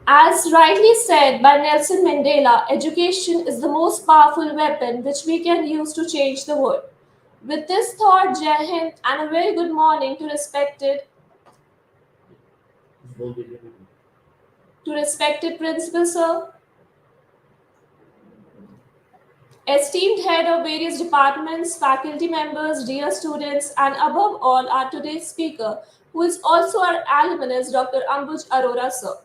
As rightly said by Nelson Mandela, education is the most powerful weapon which we can use to change the world. With this thought, Jai Hind, and a very good morning to respected principal sir, esteemed head of various departments, faculty members, dear students, and above all, our today's speaker, who is also our alumnus, Dr. Ambuj Arora sir.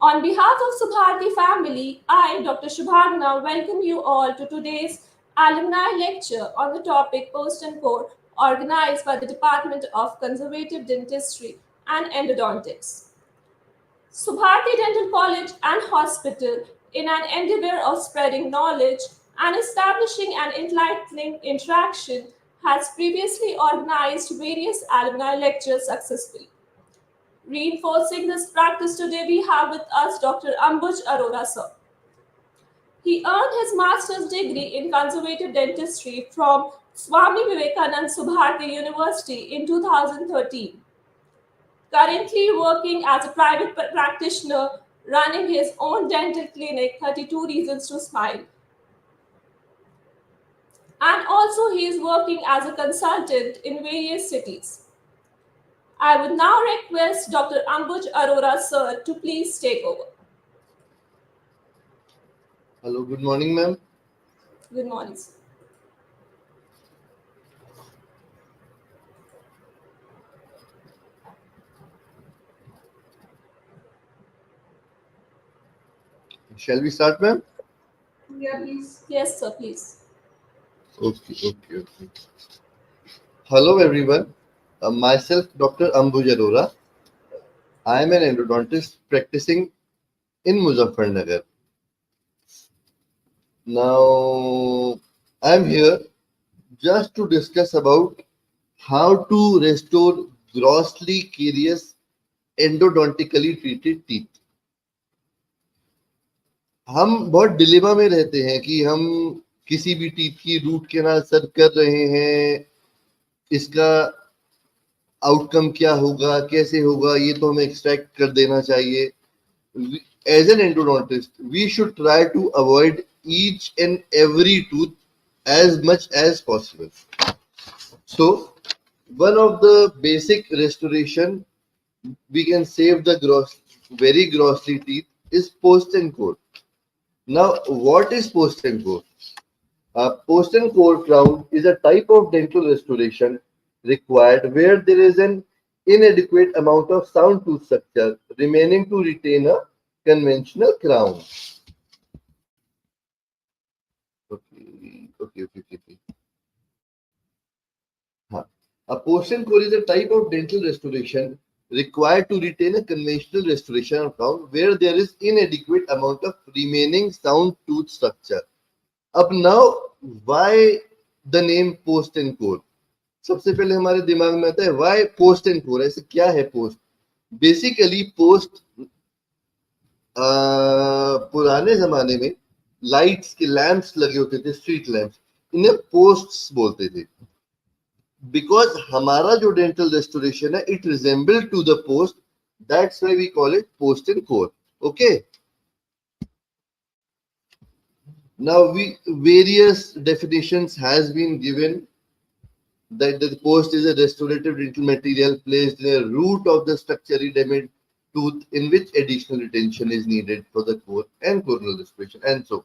On behalf of Subharti family, I, Dr. Shubhagna, welcome you all to today's alumni lecture on the topic Post and Core, organized by the Department of Conservative Dentistry and Endodontics. Subharti Dental College and Hospital, in an endeavor of spreading knowledge and establishing an enlightening interaction, has previously organized various alumni lectures successfully. Reinforcing this practice today, we have with us Dr. Ambuj Arora sir. He earned his master's degree in conservative dentistry from Swami Vivekanand Subharti University in 2013. Currently working as a private practitioner, running his own dental clinic, 32 Reasons to Smile. And also he is working as a consultant in various cities. I would now request Dr. Ambuj Arora sir to please take over. Hello, good morning, ma'am. Good morning, sir. Shall we start, ma'am? Yeah, please. Yes, sir, please. Okay. Hello, everyone. Myself, Dr. Ambuj Arora. I am an endodontist practicing in Muzaffarnagar. Now, I am here just to discuss about how to restore grossly carious endodontically treated teeth. हम बहुत dilemma में रहते हैं कि हम किसी भी teeth की रूट कैनाल सर कर रहे हैं, इसका आउटकम क्या होगा, कैसे होगा, ये तो हमें एक्सट्रैक्ट कर देना चाहिए. As an endodontist, we should try to avoid each and every tooth as much as possible. So, one of the basic restoration we can save the very grossly teeth is post and core. Now, what is post and core? Post and core crown is a type of dental restoration required where there is an inadequate amount of sound tooth structure remaining to retain a conventional crown. Okay. A post and core is a type of dental restoration required to retain a conventional restoration crown where there is inadequate amount of remaining sound tooth structure. अब now why the name post and core? सबसे पहले हमारे दिमाग में आता है why post and core, ऐसे क्या है post? Basically post पुराने जमाने में लाइट्स के लैंप्स लगे होते थे, स्ट्रीट लैंप्स, इन्हें पोस्ट्स बोलते थे. Because हमारा जो dental restoration है, it resemble to the post, that's why we call it post and core. Okay. Now various definitions has been given that the post is a restorative dental material placed in a root of the structurally damaged tooth in which additional retention is needed for the core and coronal restoration and so.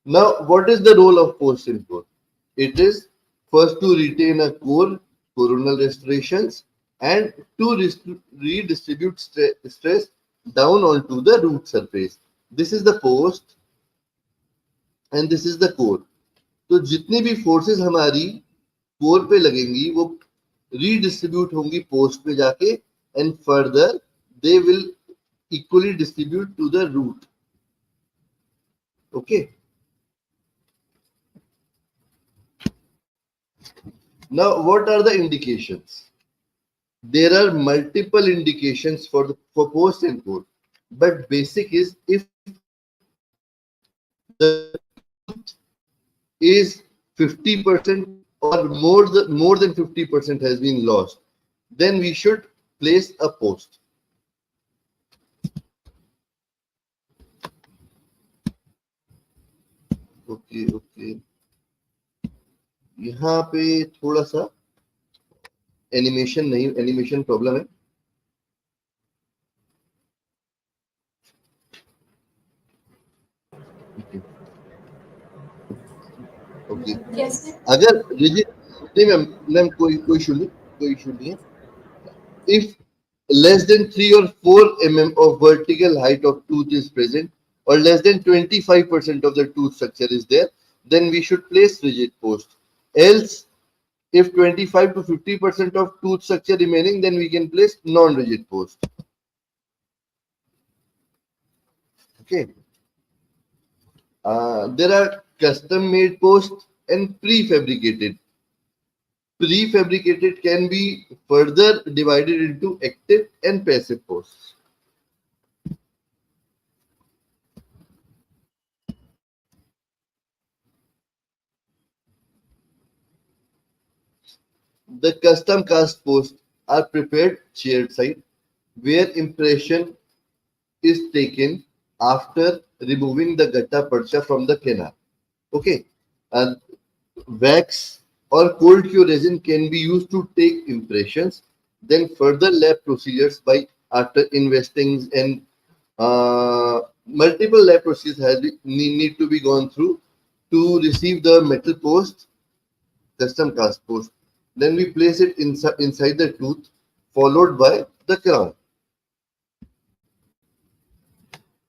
Now, what is the role of post and core? It is first to retain a core, coronal restorations, and to redistribute stress down onto the root surface. This is the post and this is the core. तो जितनी भी forces हमारी core पे लगेंगी वो redistribute होंगी post पे जाके and further they will equally distribute to the root. Okay. Now, what are the indications? There are multiple indications for post and core, but basic is if the tooth is 50% or more than 50% has been lost, then we should place a post. Okay okay, यहाँ पे थोड़ा सा animation problem है। Okay, कैसे? अगर rigid, नहीं ma'am, कोई issue नहीं, कोई इशू नहीं है। If less than 3 or 4 mm of vertical height of tooth is present, or less than 25% of the tooth structure is there, then we should place rigid post. Else, if 25 to 50% of tooth structure remaining, then we can place non-rigid post. Okay. There are custom-made posts and prefabricated. Prefabricated can be further divided into active and passive posts. The custom cast posts are prepared shared side where impression is taken after removing the gatta parcha from the canal. Okay, and wax or cold cure resin can be used to take impressions. Then further lab procedures by after investing and multiple lab procedures need to be gone through to receive the metal post, custom cast post. Then we place it inside the tooth, followed by the crown.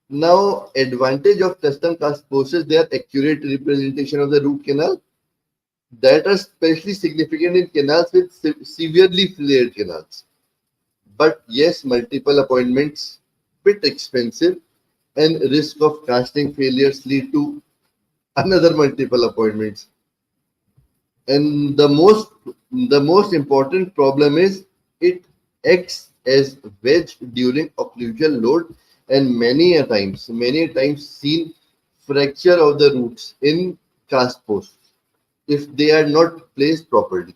Now, advantage of custom cast posts is their accurate representation of the root canal that are especially significant in canals with severely flared canals. But yes, multiple appointments, bit expensive, and risk of casting failures lead to another multiple appointments. And the most important problem is it acts as wedge during occlusal load, and many a times seen fracture of the roots in cast posts if they are not placed properly.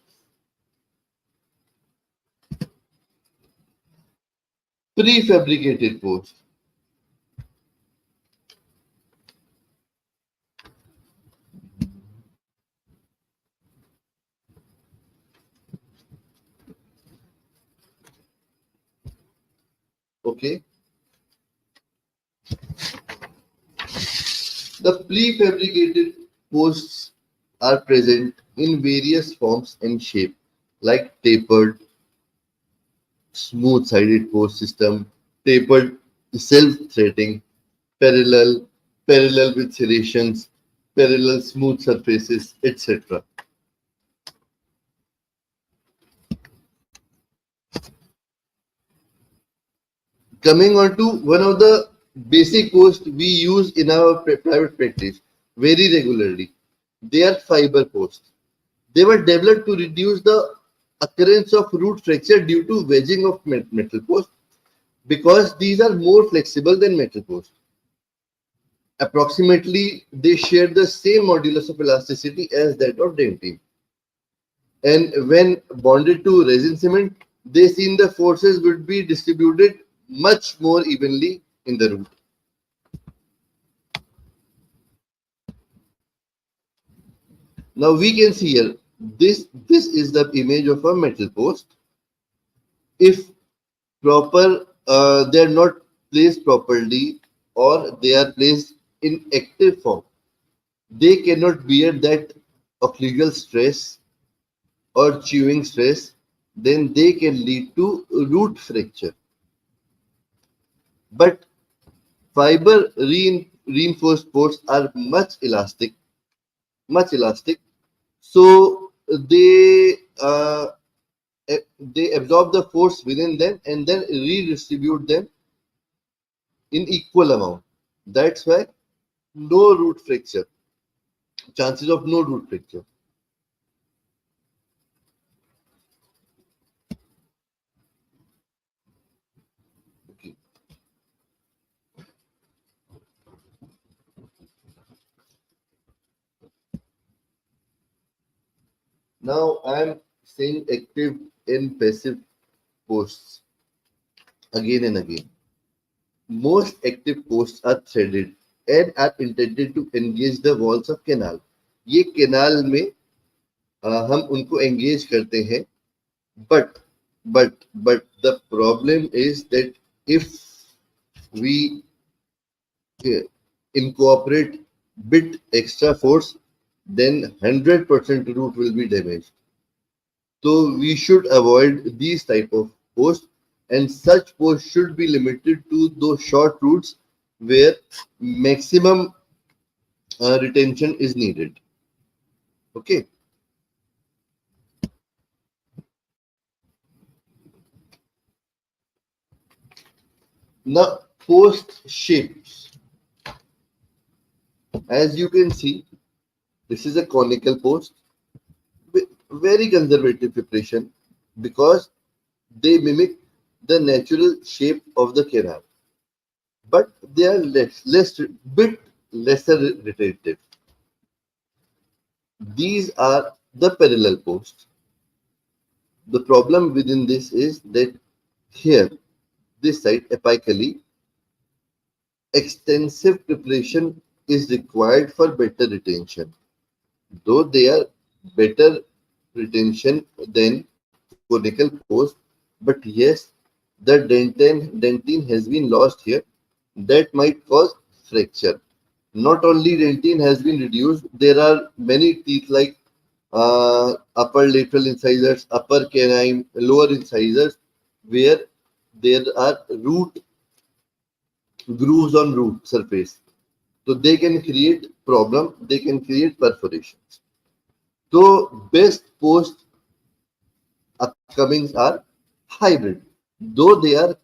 Prefabricated post. Okay, the prefabricated posts are present in various forms and shape, like tapered, smooth-sided post system, tapered self-threading, parallel, parallel with serrations, parallel smooth surfaces, etc. Coming on to one of the basic posts we use in our private practice very regularly. They are fiber posts. They were developed to reduce the occurrence of root fracture due to wedging of metal posts because these are more flexible than metal posts. Approximately, they share the same modulus of elasticity as that of dentine. And when bonded to resin cement, they seen the forces would be distributed much more evenly in the root. Now we can see here, this is the image of a metal post. If they are not placed properly or they are placed in active form, they cannot bear that occlusal stress or chewing stress, then they can lead to root fracture. But fiber reinforced posts are much elastic, so they absorb the force within them and then redistribute them in equal amount. That's why no root fracture, chances of no root fracture. Okay. Now I am saying active and passive posts again and again. Most active posts are threaded and are intended to engage the walls of canal. ये canal में हम उनको engage करते हैं, but the problem is that if we incorporate bit extra force, then 100% root will be damaged. So we should avoid these type of posts, and such posts should be limited to those short roots where maximum retention is needed. Okay. Now post shapes. As you can see, this is a conical post with very conservative preparation because they mimic the natural shape of the canal, but they are bit lesser retentive. These are the parallel posts. The problem within this is that here, this side apically, extensive preparation is required for better retention. Though they are better retention than conical post, but yes, the dentine has been lost here. That might cause fracture. Not only dentine has been reduced, there are many teeth like upper lateral incisors, upper canine, lower incisors, where there are root grooves on root surface. So they can create problem, they can create perforations. So best post upcomings are hybrid, though they are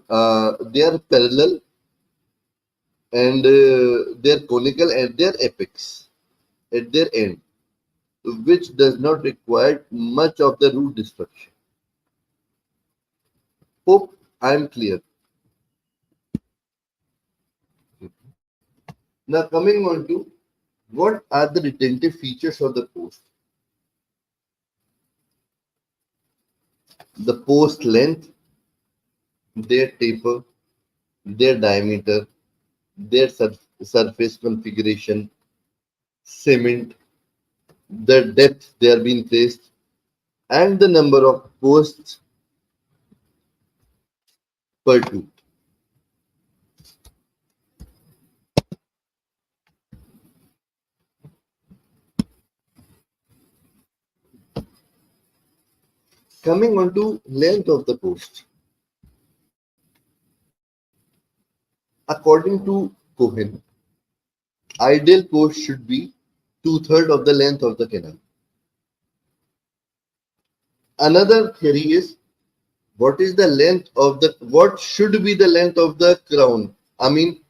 parallel and they are conical at their apex, at their end, which does not require much of the root destruction. Hope I am clear. Now coming on to what are the retentive features of the post. The post length, their taper, their diameter, their surface configuration, cement, the depth they are being placed, and the number of posts per tooth. Coming on to length of the post. According to Cohen, ideal post should be 2/3 of the length of the canal. Another theory is what should be the length of the crown. I mean,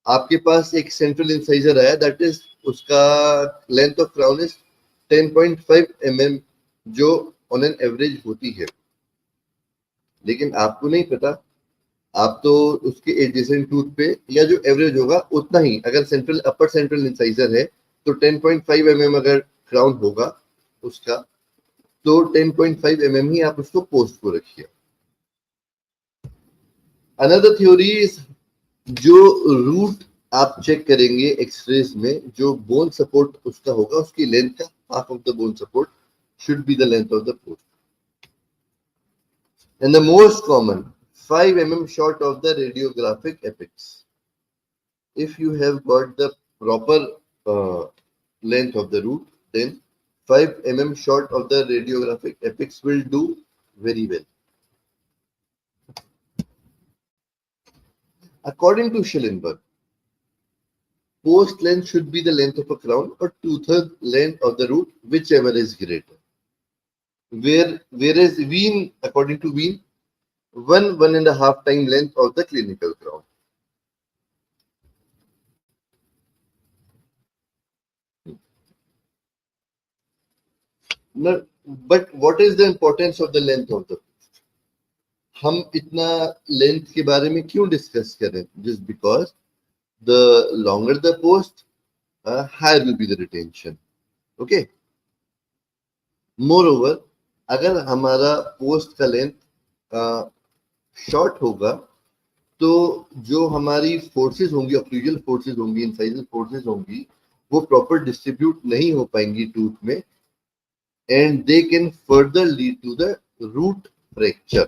आपके पास एक central incisor है, that is उसका length of crown is 10.5 mm, जो on an average होती है. लेकिन आपको नहीं पता, आप तो उसके एडजेसेंट टूथ पे या जो एवरेज होगा उतना ही, अगर सेंट्रल अपर सेंट्रल इंसाइजर है तो 10.5 mm अगर क्राउन होगा उसका, तो 10.5 mm ही आप उसको पोस्ट को रखिए. अनदर थ्योरी इज, जो रूट आप चेक करेंगे एक्सरेज में, जो बोन सपोर्ट उसका होगा, उसकी लेंथ का half of the bone support should be the length of the post. And the most common 5 mm short of the radiographic apex. If you have got the proper length of the root, then 5 mm short of the radiographic apex will do very well. According to Schellenberg, post length should be the length of a crown or 2/3 length of the root, whichever is greater. Whereas Wien, according to Wien, 1.5 time length of the clinical crown. Now, but what is the importance of the length of the post? हम इतना length के बारे में क्यों discuss करें? Just because the longer the post, higher will be the retention. Okay. Moreover, अगर हमारा post का length शॉर्ट होगा तो जो हमारी फोर्सेस होंगी, ऑक्लूजल फोर्सेस होंगी, इंसाइजल फोर्सेस होंगी, वो प्रॉपर डिस्ट्रीब्यूट नहीं हो पाएंगी टूथ में, and they can further lead to the root fracture.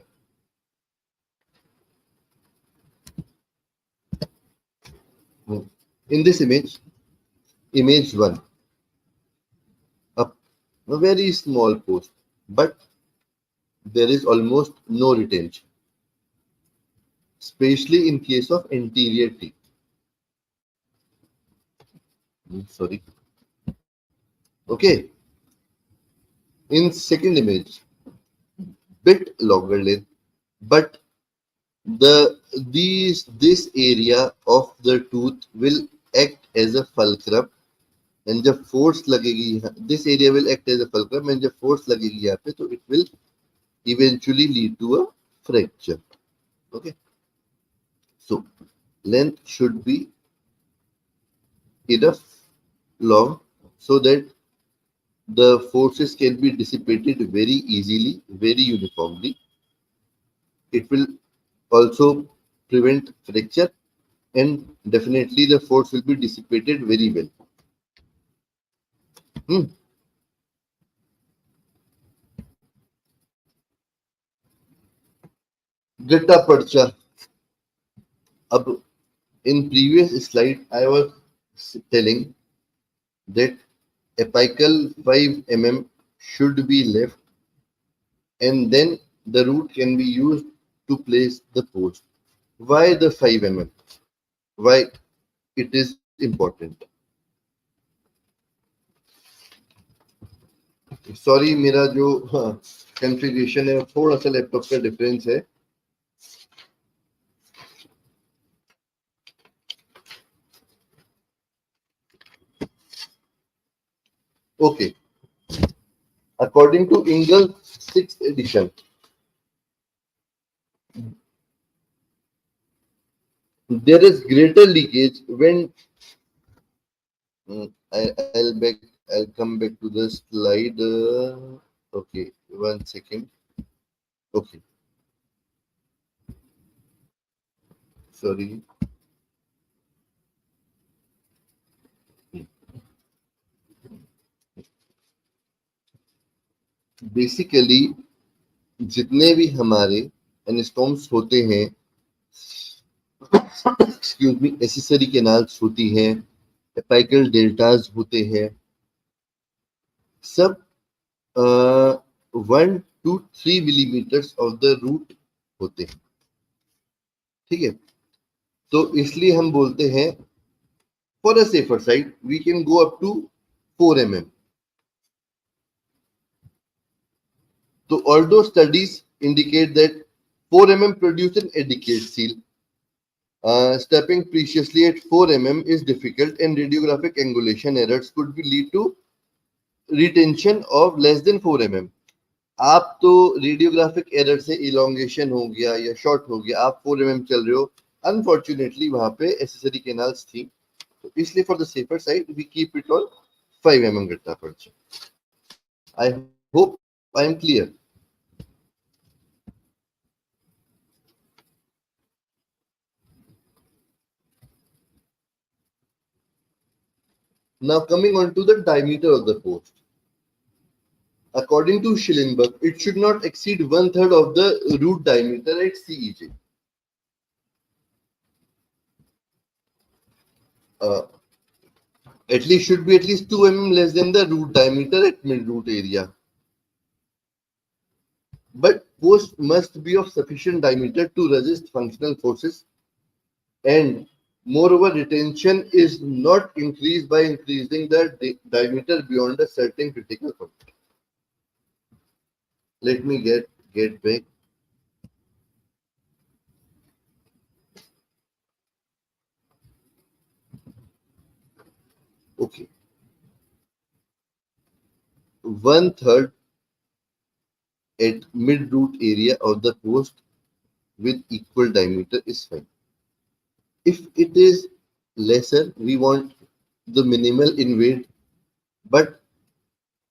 In this image 1, a very small post, but there is almost no retention, especially in case of anterior teeth. Sorry. Okay. In second image, bit longer length, but this area of the tooth will act as a fulcrum, and जब force लगेगी, this area will act as a fulcrum, and जब force लगेगी यहाँ पे, तो it will eventually lead to a fracture. Okay. So length should be enough long so that the forces can be dissipated very easily, very uniformly. It will also prevent fracture, and definitely the force will be dissipated very well. Hmm. Gutta percha. Ab, in previous slide, I was telling that apical 5 mm should be left, and then the root can be used to place the post. Why the 5 mm? Why it is important? Sorry, मेरा जो configuration है थोड़ा सा laptop का difference है. Okay, according to Ingalls 6th edition, there is greater leakage when I'll come back to the slide. Okay, 1 second. Okay, sorry. Basically जितने भी हमारे एनास्टोम्स होते हैं, एक्सक्यूज मी, एसेसरी कैनाल्स होती हैं, एपिकल डेल्टास होते हैं, सब 1 to 3 millimetres of the root होते हैं. ठीक है, तो इसलिए हम बोलते हैं for a safer side we can go up to 4 mm. So although studies indicate that 4 mm produce an adequate seal, stepping preciously at 4 mm is difficult, and radiographic angulation errors could lead to retention of less than 4 mm. आप तो radiographic error से elongation हो गया या short हो गया, आप 4 mm चल रहे हो, अनफॉर्चुनेटली वहां पे एसेसरी कैनाल्स थी, तो इसलिए for the safer side we keep it on 5 mm gutta percha. I hope I am clear. Now coming on to the diameter of the post. According to Schillenberg, it should not exceed 1/3 of the root diameter at CEJ. At least should be at least 2 mm less than the root diameter at mid-root area. But post must be of sufficient diameter to resist functional forces, and moreover retention is not increased by increasing the diameter beyond a certain critical point. Let me get back. Okay. 1/3 at mid-root area of the post with equal diameter is fine. If it is lesser, we want the minimal in weight, but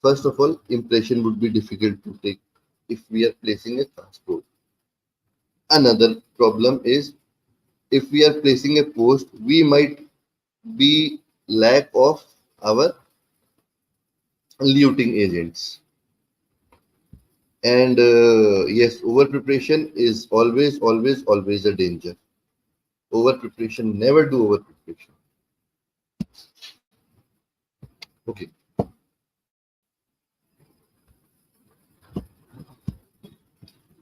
first of all, impression would be difficult to take if we are placing a transport. Another problem is if we are placing a post, we might be lack of our luting agents. And yes, over preparation is always a danger. Over preparation, never do over preparation. Okay.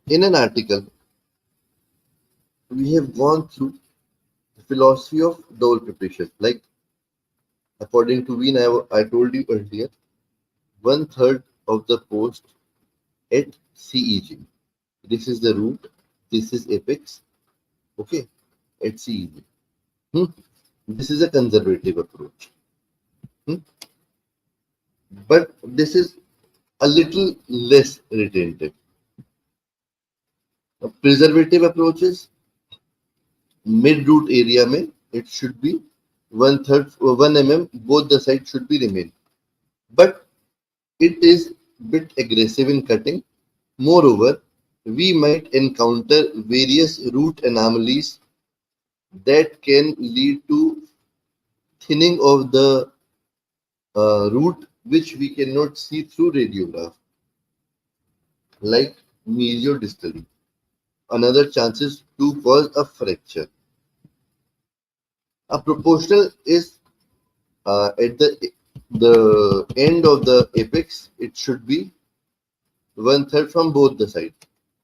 In an article, we have gone through the philosophy of double preparation. Like according to Wien, I told you earlier, one third of the post at CEG. This is the root. This is apex. Okay, at CEG. Hmm? This is a conservative approach. Hmm? But this is a little less retentive. Preservative approaches, mid root area में it should be one third 1 mm, both the sides should be remain. But it is bit aggressive in cutting. Moreover, we might encounter various root anomalies that can lead to thinning of the root, which we cannot see through radiograph, like mesiodistally. Another chances to cause a fracture. A proportional is at the end of the apex. It should be one third from both the sides.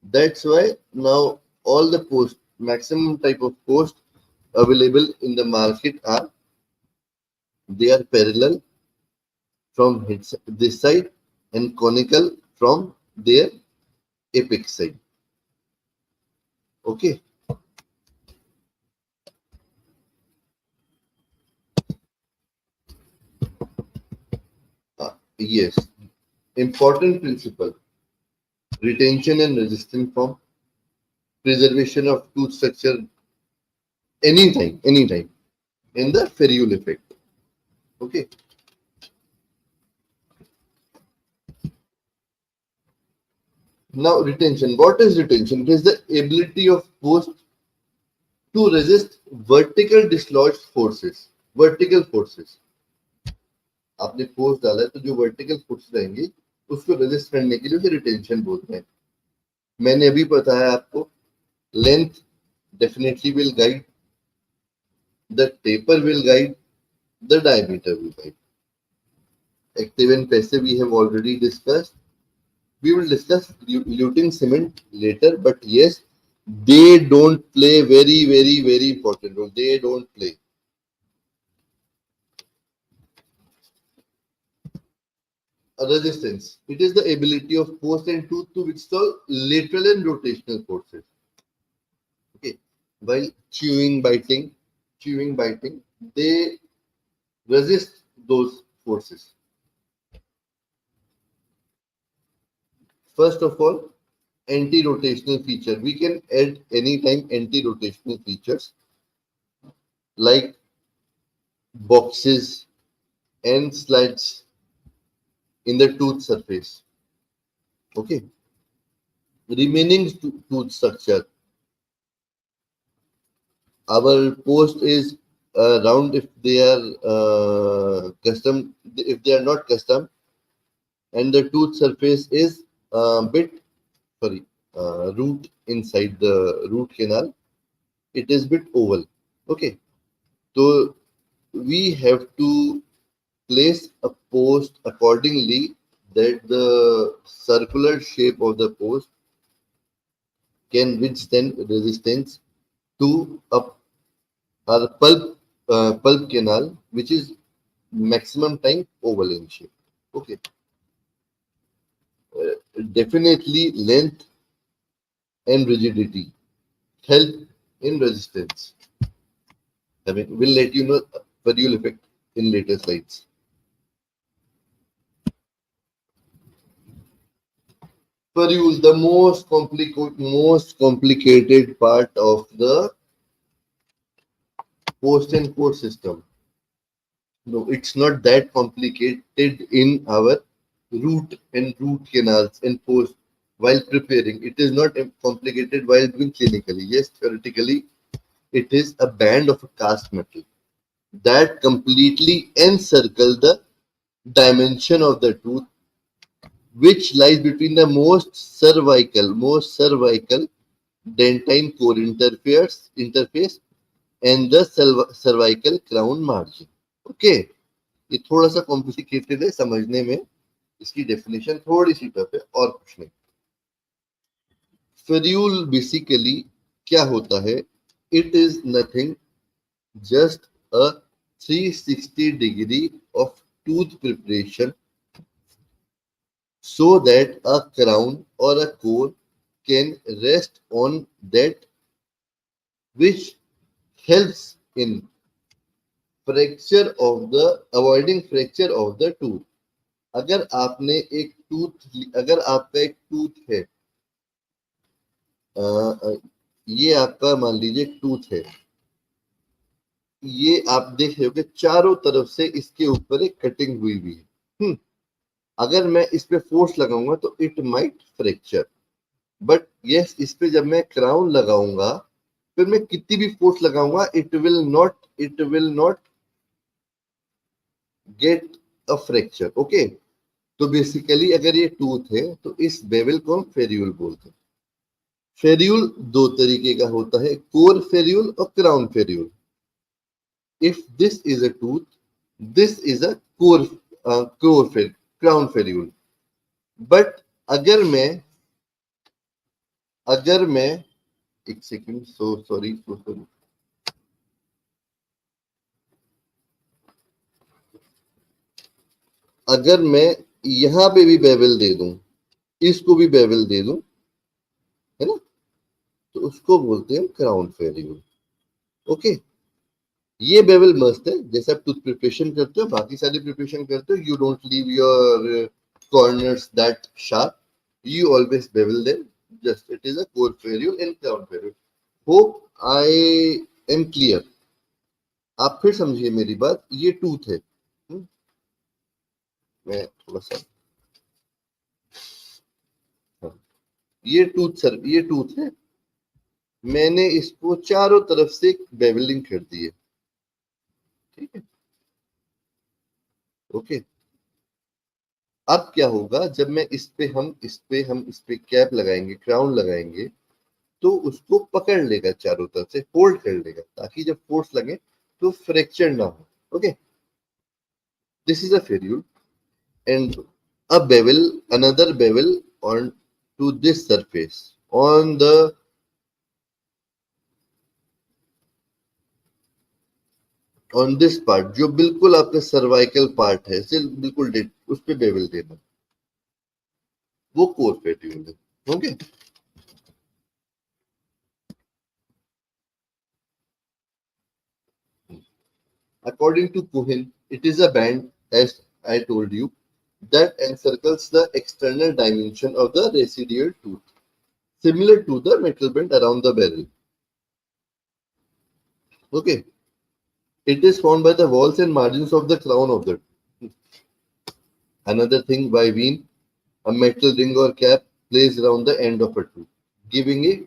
That's why now all the post maximum type of post available in the market are they are parallel from this side and conical from their apex side. Okay. Yes. Important principle: retention and resistance from preservation of tooth structure anytime in the Ferrule effect. Okay. Now retention. What is retention? It is the ability of post to resist vertical dislodged forces. Vertical forces. आपने post डाला है तो जो vertical force रहेंगी उसको resist करने के लिए उसे रिटेंशन बोलते हैं. मैंने अभी बताया आपको length definitely will guide, the taper will guide, the diameter will guide. Active and passive we have already discussed. We will discuss luting cement later, but yes, they don't play very important role. They don't play. A resistance. It is the ability of post and tooth to withstand lateral and rotational forces. Okay. While biting, they resist those forces. First of all, anti-rotational feature. We can add anytime anti-rotational features like boxes and slides in the tooth surface. Okay. Remaining tooth structure. Our post is round if they are custom. If they are not custom, and the tooth surface is root inside the root canal, it is bit oval. Okay, so we have to place a post accordingly that the circular shape of the post can withstand resistance to a pulp canal, which is maximum time oval in shape. Okay, definitely length and rigidity help in resistance. I mean, we'll let you know Ferrule effect in later slides. Ferrule, the most complicated part of the post and core system. No, it's not that complicated in our root and root canals and post while preparing. It is not complicated while doing clinically. Yes, theoretically It is a band of a cast metal that completely encircle the dimension of the tooth, which lies between the most cervical dentine core interface and the cervical crown margin. Okay, ये थोड़ा सा complicated है समझने में, इसकी definition थोड़ी सी tough है और कुछ नहीं. फेरियूल बेसिकली क्या होता है? It is nothing just a 360 degree of tooth preparation so that a crown or a core can rest on that, which helps in avoiding fracture of the tooth. अगर आपका एक टूथ है, ये आपका मान लीजिए टूथ है, ये आप देख रहे हो कि चारों तरफ से इसके ऊपर एक कटिंग हुई हुई है. अगर मैं इस पे फोर्स लगाऊंगा तो it might fracture, but yes इस पे जब मैं क्राउन लगाऊंगा, फिर मैं कितनी भी फोर्स लगाऊंगा, it will not get a fracture. Okay, तो बेसिकली अगर ये टूथ है तो इस बेवल को हम फेरियूल बोलते हैं. फेरियूल दो तरीके का होता है, कोर फेरियूल और crown फेरियूल. If this is a tooth, this is a crown ferrule. But अगर मैं एक सेकंड, सो सॉरी. अगर मैं यहां पे भी बेवल दे दूं, इसको भी बेवल दे दूं, है ना, तो उसको बोलते हैं क्राउन फेरियूल. ओके, ये बेवल मस्त है. जैसे आप टूथ प्रिपरेशन करते हो, बाकी सारी प्रिपरेशन करते हो, you don't leave your corners that sharp, you always bevel them. Just it is a core ferrule and crown ferrule. Hope I am clear. आप फिर समझिए मेरी बात. ये टूथ है, मैं थोड़ा सा, हाँ, ये टूथ है. मैंने इसको चारों तरफ से बेवलिंग कर दी है. ठीक है, ओके. अब क्या होगा जब मैं इस पे कैप लगाएंगे, क्राउन लगाएंगे, तो उसको पकड़ लेगा, चारों तरफ से होल्ड कर लेगा, ताकि जब फोर्स लगे तो फ्रैक्चर ना हो. Okay, this is a ferrule and a bevel, another bevel on to this surface on this part, जो बिल्कुल आपका सर्वाइकल पार्ट है, सिर्फ बिल्कुल डेड, उस पे बेवल देना, वो कोर फेरियूल है. Okay, according to Cohen, it is a band, as I told you, that encircles the external dimension of the residual tooth, similar to the metal band around the barrel. Okay, it is formed by the walls and margins of the crown of the tooth. Another thing, by wean, a metal ring or cap placed around the end of a tooth, giving it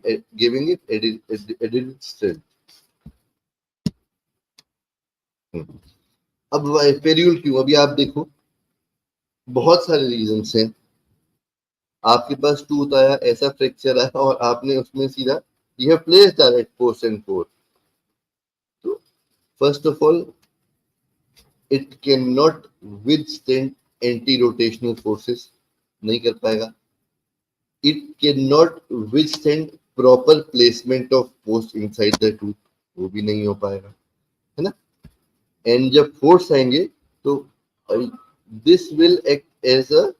added strength. अब पेरियूल क्यों? अभी आप देखो, बहुत सारे reasons हैं. आपके पास tooth आया, ऐसा फ्रैक्चर आया और आपने उसमें सीधा you have placed direct post and core. तो first of all, it can not withstand anti rotational forces, नहीं कर पाएगा. It can not withstand proper placement of post inside the tooth, वो भी नहीं हो पाएगा, है ना. एंड जब फोर्स आएंगे तो this will act as a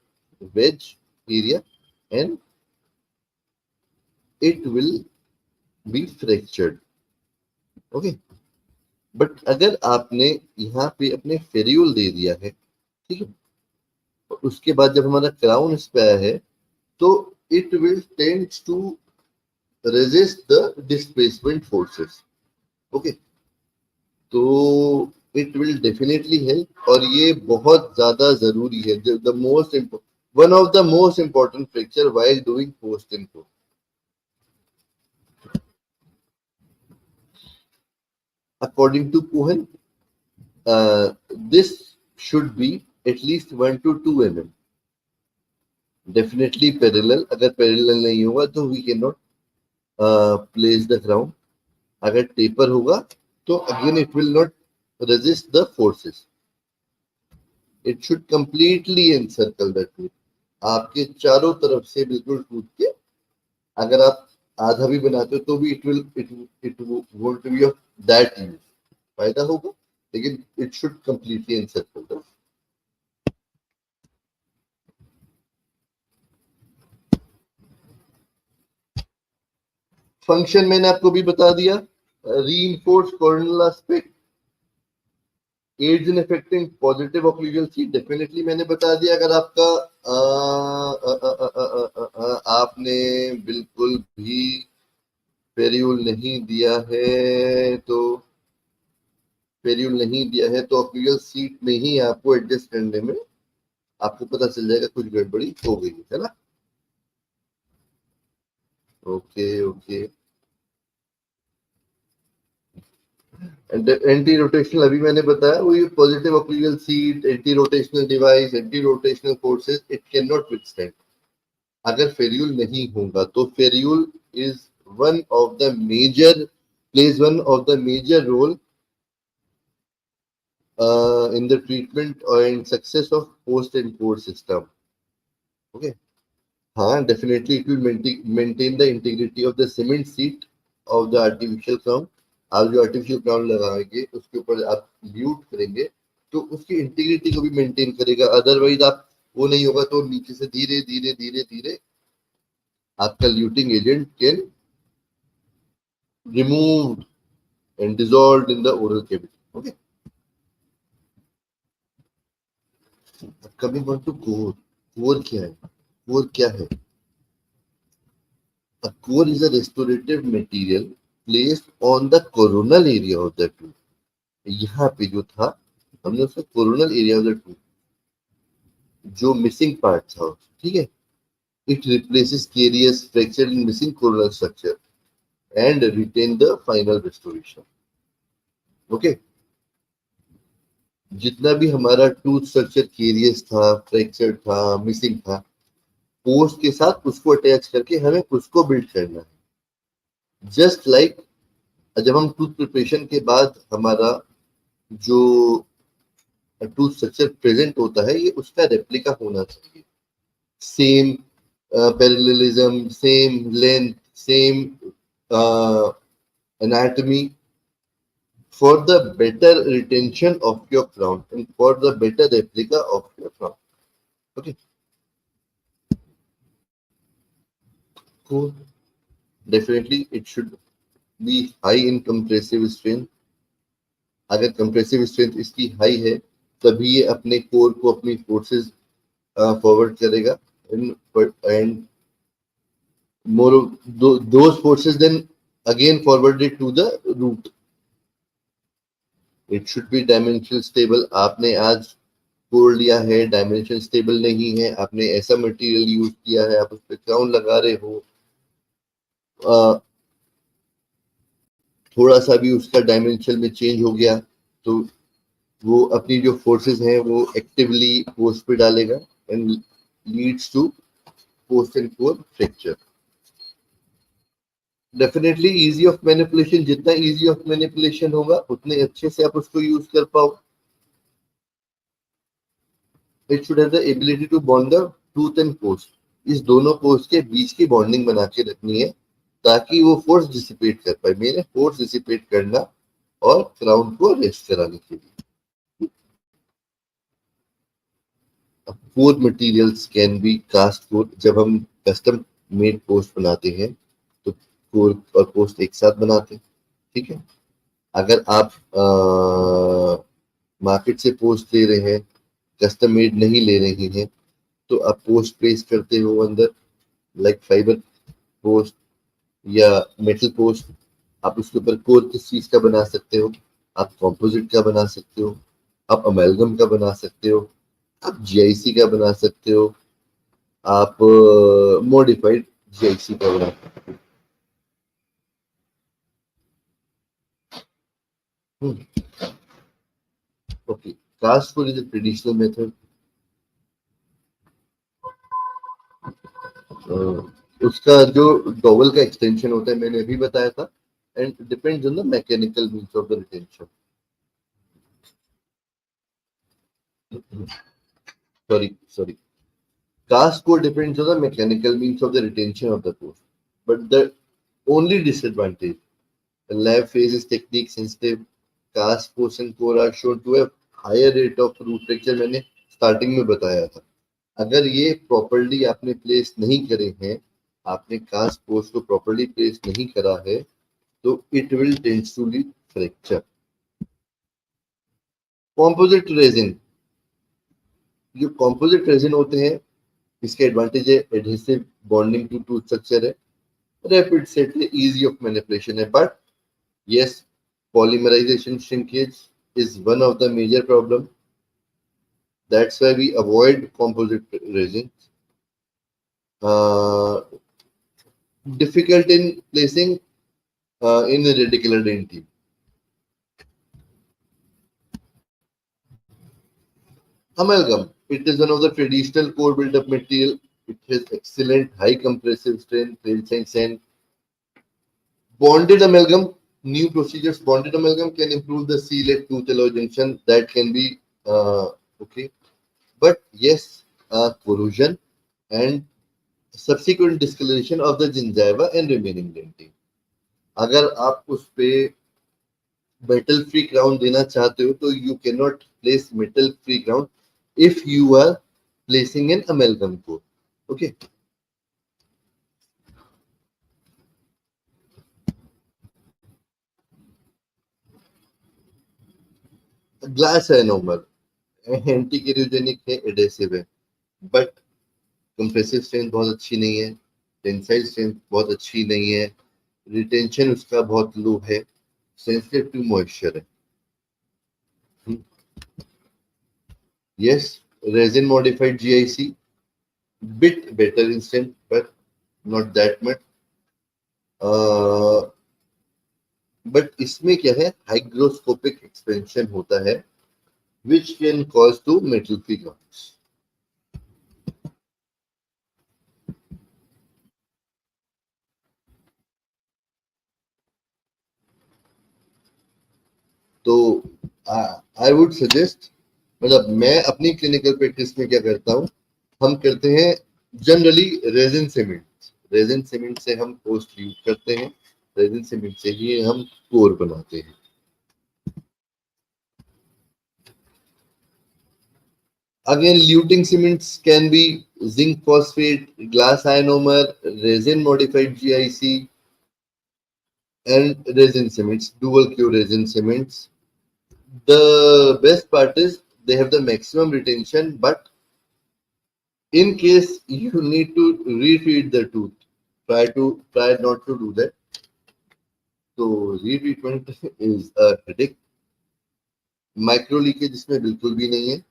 wedge area and it will be fractured. Okay, but अगर आपने यहाँ पे अपने फेरियूल दे दिया है, ठीक है, और उसके बाद जब हमारा क्राउन इस पे आया है, तो it will tend to resist the displacement forces. Okay, तो इट विल डेफिनेटली हेल्प, और ये बहुत ज्यादा जरूरी है. The most one of the most important fracture while doing post and core. According to Cohen, this should be at least 1 to 2 mm. Definitely parallel. अगर parallel नहीं होगा तो we cannot place the crown. अगर taper होगा तो again it will not resist the forces. It should completely encircle the tooth. आपके चारों तरफ से बिल्कुल टूथ के, अगर आप आधा भी बनाते हो तो भी it won't be of that use. फायदा होगा लेकिन it should completely encircle the. Function मैंने आपको भी बता दिया. Reinforce coronal aspect, aids in affecting positive occlusal seat, definitely मैंने बता दिया. अगर आपका आपने बिल्कुल भी फेरियूल नहीं दिया है तो ऑक्लूजल सीट में ही आपको एडजस्ट करने में आपको पता चल जाएगा कुछ गड़बड़ी हो गई है ना. ओके. एंटी रोटेशनल अभी मैंने बताया, वही positive occlusal seat, anti rotational device, anti rotational forces, it can not withstand. अगर फेरियूल नहीं होगा तो ferrule is one of the major plays one of the major role in the treatment and success of post and core system. Okay. हाँ, definitely it will maintain the integrity of the cement sheet of the artificial crown. आप जो artificial crown लगाएंगे उसके ऊपर आप lewd करेंगे तो उसकी इंटीग्रिटी को भी मेंटेन करेगा. अदरवाइज आप वो नहीं होगा तो नीचे से धीरे धीरे आपका luting agent can remove and dissolved in the oral cavity. Okay. Coming on to core. Core क्या है? Core क्या है? A core is a restorative material placed on the coronal area of the tooth. यहाँ पे जो था हमने उसका coronal area of the tooth जो missing part था, ठीक है? It replaces carious, fractured and missing coronal structure and retain the final restoration. Okay. जितना भी हमारा टूथ स्ट्रक्चर केरियस था, फ्रैक्चर था, मिसिंग था, पोस्ट के साथ उसको अटैच करके हमें उसको बिल्ड करना है. जस्ट लाइक जब हम टूथ प्रिपरेशन के बाद हमारा जो टूथ स्ट्रक्चर प्रेजेंट होता है ये उसका रेप्लिका होना चाहिए. Same parallelism, same length, same anatomy, for the better retention of your crown and for the better replica of your crown. Okay. Cool. Definitely it should be high in compressive strength. अगर compressive strength इसकी high है तभी ये अपने core को अपनी forces forward करेगा and more those forces then again forwarded to the root. It should be dimensional stable. आपने आज कोर लिया है, डायमेंशन स्टेबल नहीं है, आपने ऐसा मटेरियल यूज किया है, आप उस पर क्राउन लगा रहे हो, थोड़ा सा भी उसका डायमेंशन में चेंज हो गया तो वो अपनी जो फोर्सेस हैं वो एक्टिवली पोस्ट पे डालेगा and leads to post and core fracture. Definitely easy of manipulation, जितना इजी ऑफ मैनिपुलेशन होगा उतने अच्छे से आप उसको यूज कर पाओ. It should have the ability to bond the tooth and post. इस दोनों पोस्ट के बीच की बॉन्डिंग बना के रखनी है ताकि वो फोर्स डिसिपेट कर पाए. मैंने फोर्स डिसिपेट करना और क्राउन को रेस्ट कराने के लिए. Core materials can be cast core. जब हम कस्टम मेड पोस्ट बनाते हैं तो कोर और पोस्ट एक साथ बनाते हैं, ठीक है. अगर आप मार्केट से पोस्ट ले रहे हैं, कस्टम मेड नहीं ले रही हैं, तो आप पोस्ट प्लेस करते हो अंदर, लाइक फाइबर पोस्ट या मेटल पोस्ट. आप उसके ऊपर कोर किस चीज का बना सकते हो? आप कंपोजिट का बना सकते हो, आप अमेलगम का बना सकते हो, आप जीआईसी का बना सकते हो, आप मॉडिफाइड जीआईसी का बना सकते हो. Okay, cast pull is a traditional method. उसका जो डॉवल का एक्सटेंशन होता है मैंने अभी बताया था, and depends on the mechanical means of the retention. Sorry. Cast core depends on the mechanical means of the retention of the core. But the only disadvantage, the lab phase is technique sensitive. Cast portion core are shown to have higher rate of root fracture. मैंने starting में बताया था. अगर ये properly आपने place नहीं करे हैं, आपने कास्ट पोर्स को प्रॉपर्ली प्लेस नहीं करा है, तो it will tends to lead fracture. Composite resin, जो कॉम्पोजिट रेजिन होते हैं, इसके एडवांटेज है adhesive bonding to to structure है, रैपिड सेट है, इजी ऑफ मैनिपुलेशन है. But yes, polymerisation shrinkage is one of the major problem. That's why we avoid composite resins. Difficult in placing in a reticular dentine. Amalgam. It is one of the traditional core buildup material. It has excellent high compressive strength, resistance, and bonded amalgam. New procedures, bonded amalgam can improve the seal at tooth alloy junction. That can be okay. But yes, corrosion and subsequent discoloration of the gingiva and remaining dentine. अगर आप उस पे metal free crown देना चाहते हो, तो you cannot place metal free crown if you are placing an amalgam core. Okay. Glass ionomer anti है, adhesive है, बट कंप्रेसिव स्ट्रेंथ बहुत अच्छी नहीं है, टेंसाइल स्ट्रेंथ बहुत अच्छी नहीं है, रिटेंशन उसका बहुत लो है, सेंसिटिव टू मॉइस्चर है. Yes, resin modified GIC, bit better in strength, but not that much. But इसमें क्या है, hygroscopic expansion होता है, which can cause to metal free grounds. तो आई वुड सजेस्ट, मतलब मैं अपनी क्लिनिकल प्रैक्टिस में क्या करता हूँ, हम करते हैं generally resin cement. Resin cement से हम पोस्ट यूज करते हैं, रेजिन सीमेंट से ही हम कोर बनाते हैं. Again, luting cements can be zinc phosphate, glass ionomer, resin modified GIC, and resin cements, dual Q resin cements. The best part is they have the maximum retention, but in case you need to retreat the tooth, try not to do that. So retreatment is a headache. Micro leakage इसमें बिल्कुल भी नहीं है.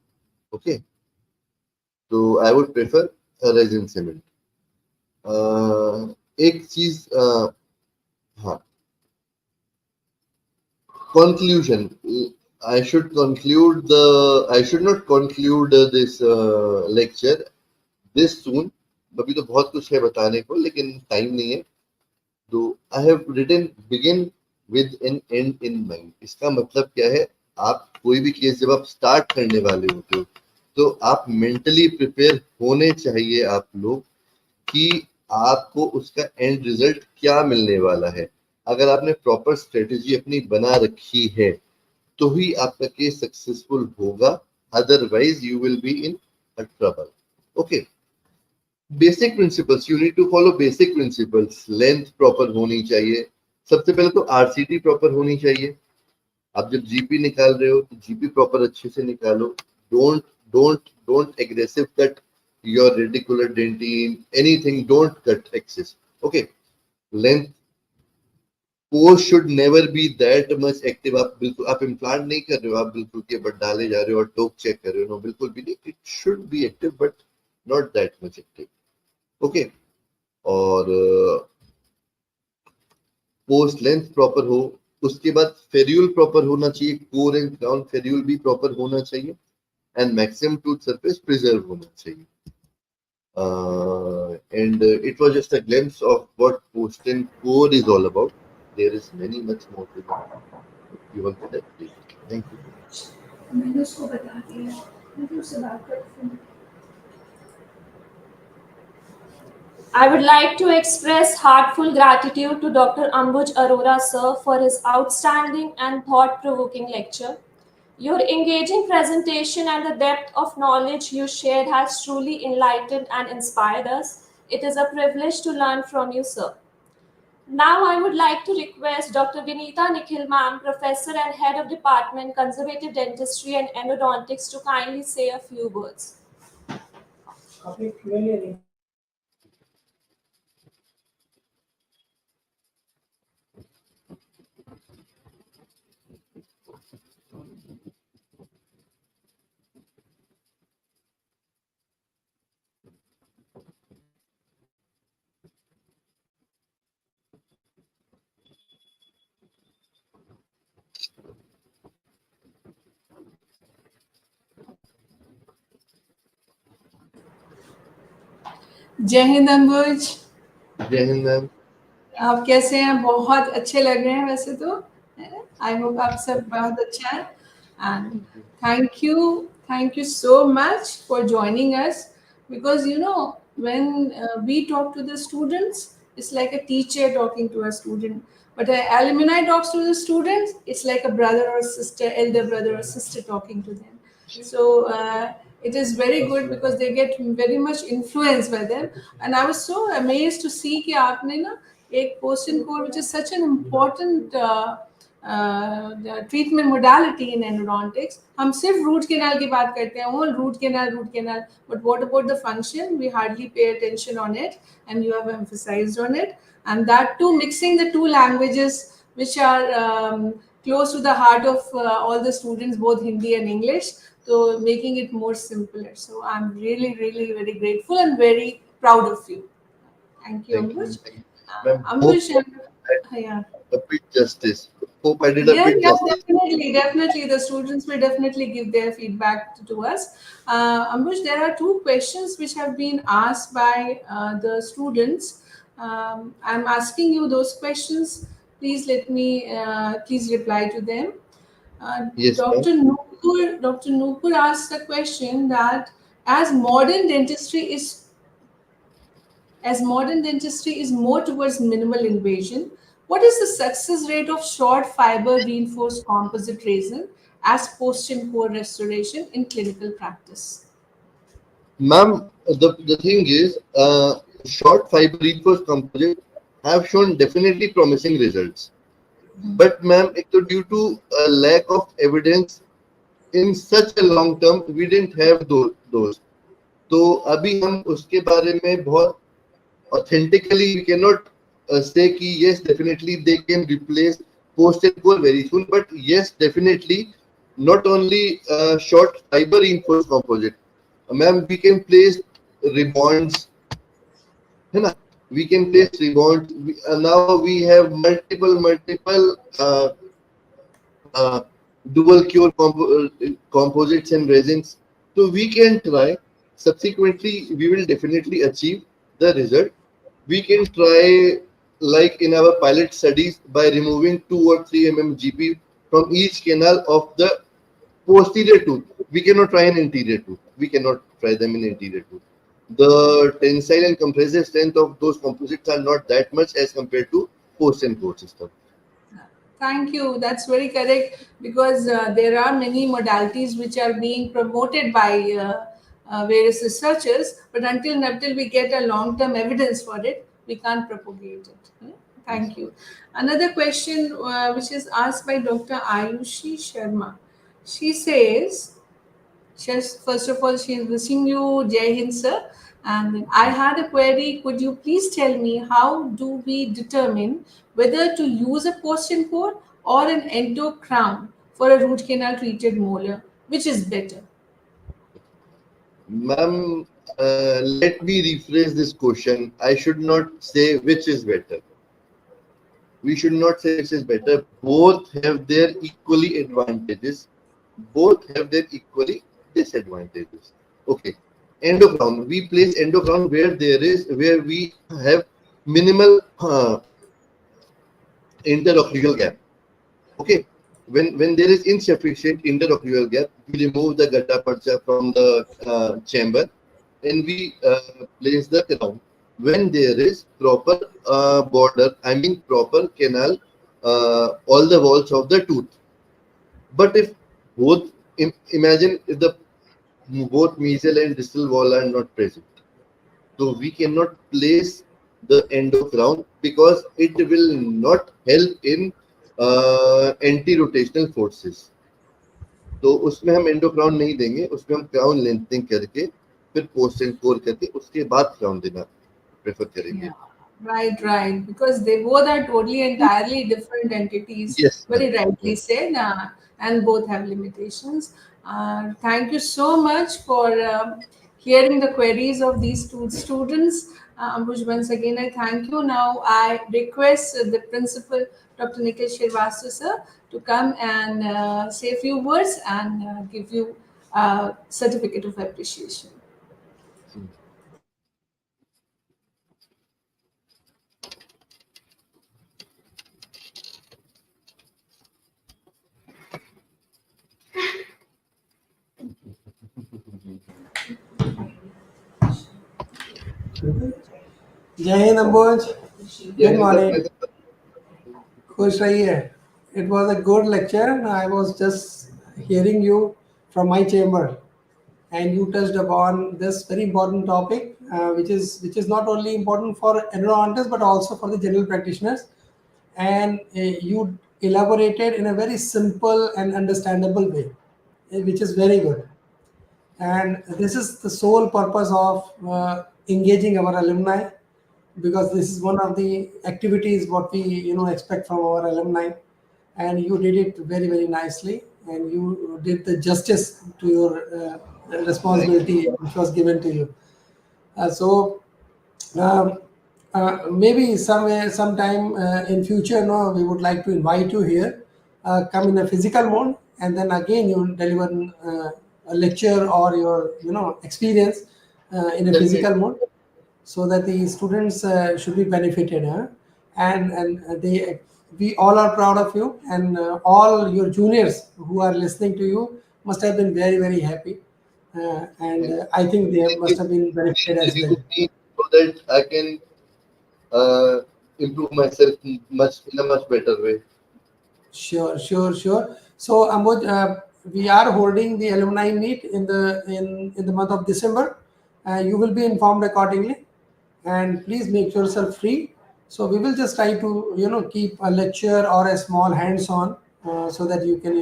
Okay, so I would prefer a resin cement. एक चीज, हाँ, conclusion. I should not conclude this lecture this soon. अभी तो बहुत कुछ है बताने को, लेकिन टाइम नहीं है. तो I have written begin with an end in mind. इसका मतलब क्या है, आप कोई भी केस जब आप स्टार्ट करने वाले होते हो, तो आप मेंटली प्रिपेयर होने चाहिए आप लोग कि आपको उसका एंड रिजल्ट क्या मिलने वाला है. अगर आपने प्रॉपर स्ट्रेटेजी अपनी बना रखी है, तो ही आपका केस सक्सेसफुल होगा, otherwise you will be in trouble. Okay, basic principles, you need to follow basic principles. Length proper होनी चाहिए. सबसे पहले तो आरसीटी प्रॉपर होनी चाहिए. आप जब जीपी निकाल रहे हो, तो जीपी प्रॉपर अच्छे से निकालो. Don't aggressive cut your reticular dentine, anything, don't cut excess. Okay, length, pose should never be that much active. आप बिल्कुल आप इम्प्लांट नहीं कर रहे हो, आप बिल्कुल के बट डाले जा रहे हो और टोक चेक कर रहे हो, बिल्कुल भी नहीं. It should be active but not that much active. Okay, और पोस्ट लेंथ प्रॉपर हो, उसके बाद फेरियल प्रॉपर होना चाहिए, कोर एंड क्राउन फेरियल भी प्रॉपर होना चाहिए, and maximum tooth surface preserve होना चाहिए. And it was just a glimpse of what post and core is all about. There is many much more to that. You want to that, please. Thank you. मैंने उसको बता दिया, मैं उससे बात करती हूँ. I would like to express heartfelt gratitude to Dr. Ambuj Arora sir for his outstanding and thought-provoking lecture. Your engaging presentation and the depth of knowledge you shared has truly enlightened and inspired us. It is a privilege to learn from you, sir. Now I would like to request Dr. Vinita Nikhil ma'am, Professor and Head of Department Conservative Dentistry and Endodontics, to kindly say a few words. जय हिंद अंबुज. जय Hind ma'am. आप कैसे हैं? बहुत अच्छे लग रहे हैं वैसे तो. आई होप आप सब बहुत अच्छा है. And thank you so much for joining us, because when we talk to the students, it's like a teacher talking to a student, but an alumni talks to the students, it's like a brother or sister, elder brother or sister talking to them. So it is very good because they get very much influenced by them. And I was so amazed to see कि आपने ना एक post and core, which is such an important treatment modality in endodontics. हम सिर्फ root canal की बात करते हैं, all root canal, but what about the function? We hardly pay attention on it, and you have emphasized on it, and that too mixing the two languages which are close to the heart of all the students, both Hindi and English, so making it more simpler. So I'm really very grateful and very proud of you. Thank you, Thank Ambuj. you. Thank you. Ma'am, hope Ambuj, yeah. a bit justice. Hope I did a Yeah, bit justice. definitely. The students will definitely give their feedback to us. Ambuj, there are two questions which have been asked by the students. I'm asking you those questions. Please please reply to them. Yes, ma'am. Dr. Nupur asked a question that as modern dentistry is as modern dentistry is more towards minimal invasion, what is the success rate of short fiber reinforced composite resin as post and core restoration in clinical practice? Ma'am, the thing is, short fiber reinforced composite have shown definitely promising results. But ma'am, it was due to a lack of evidence in such a long term, we didn't have those. तो अभी हम उसके बारे में बहुत authentically we cannot say कि yes definitely they can replace post and core very soon, but yes definitely not only short fiber reinforced composite, ma'am, we can place rebonds, है ना, we can place rebonds. Now we have multiple uh, dual cure composites and resins. So we can try. Subsequently, we will definitely achieve the result. We can try, like in our pilot studies, by removing 2 or 3 GP from each canal of the posterior tooth. We cannot try an interior tooth. We cannot try them in interior tooth. The tensile and compressive strength of those composites are not that much as compared to post and core system. Thank you. That's very correct, because there are many modalities which are being promoted by various researchers, but until we get a long-term evidence for it, we can't propagate it. Yeah? Thank you. Another question which is asked by Dr. Ayushi Sharma. She says, first of all, she is wishing you Jai Hind, sir. And I had a query. Could you please tell me how do we determine whether to use a post and core or an endo crown for a root canal treated molar? Which is better? Ma'am, let me rephrase this question. I should not say which is better. We should not say which is better. Both have their equally advantages. Both have their equally disadvantages. Okay. Endoground. We place endoground where we have minimal interocclusal gap. Okay. When there is insufficient interocclusal gap, we remove the gutta percha from the chamber and we place the crown. When there is proper border, I mean proper canal, all the walls of the tooth. But if both, imagine if the both mesial and distal wall are not present, so we cannot place the endo crown because it will not help in anti-rotational forces. तो उसमें हम endo crown नहीं देंगे, उसमें हम crown lengthening करके फिर post and core करके उसके बाद क्राउन देना प्रेफर करेंगे. Yeah, right. Because they both are totally, entirely different entities. Yes, Very rightly yes. said, and both have limitations. Thank you so much for hearing the queries of these two students. Ambuj, once again, I thank you. Now, I request the principal, Dr. Nikhil Shrivastava, sir, to come and say a few words and give you a certificate of appreciation. जय हिंद अंबुज. जय Good Hind morning. Sir. खुश रहिए. It was a good lecture. I was just hearing you from my chamber, and you touched upon this very important topic, which is not only important for endodontists but also for the general practitioners. And you elaborated in a very simple and understandable way, which is very good. And this is the sole purpose of engaging our alumni, because this is one of the activities what we expect from our alumni, and you did it very nicely, and you did the justice to your responsibility which was given to you. So um, maybe sometime in future, no, we would like to invite you here, come in a physical mode, and then again you deliver a lecture or your experience in a physical mode, so that the students should be benefited, huh? And they we all are proud of you, and all your juniors who are listening to you must have been very happy, and I think they must have been benefited as well. Review me so that I can improve myself much in a much better way. Sure. So Amboj, we are holding the alumni meet in the month of December. You will be informed accordingly, and please make yourself free. So we will just try to keep a lecture or a small hands-on, so that you can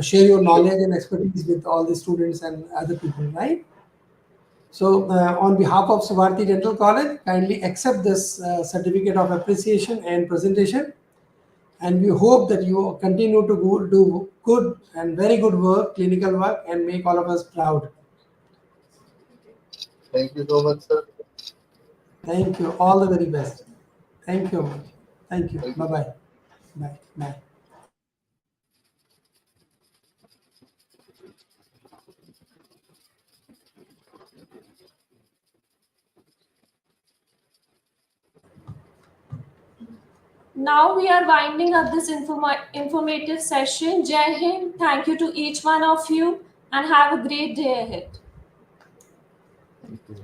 share your knowledge and expertise with all the students and other people, right? So, on behalf of Subharti Dental College, kindly accept this certificate of appreciation and presentation. And we hope that you continue to do good and very good work, clinical work, and make all of us proud. Thank you so much, sir. Thank you. All the very best. Thank you. Thank you. Thank you. Bye-bye. Bye. Now we are winding up this informative session. Jai Hind, thank you to each one of you and have a great day ahead. Thank you.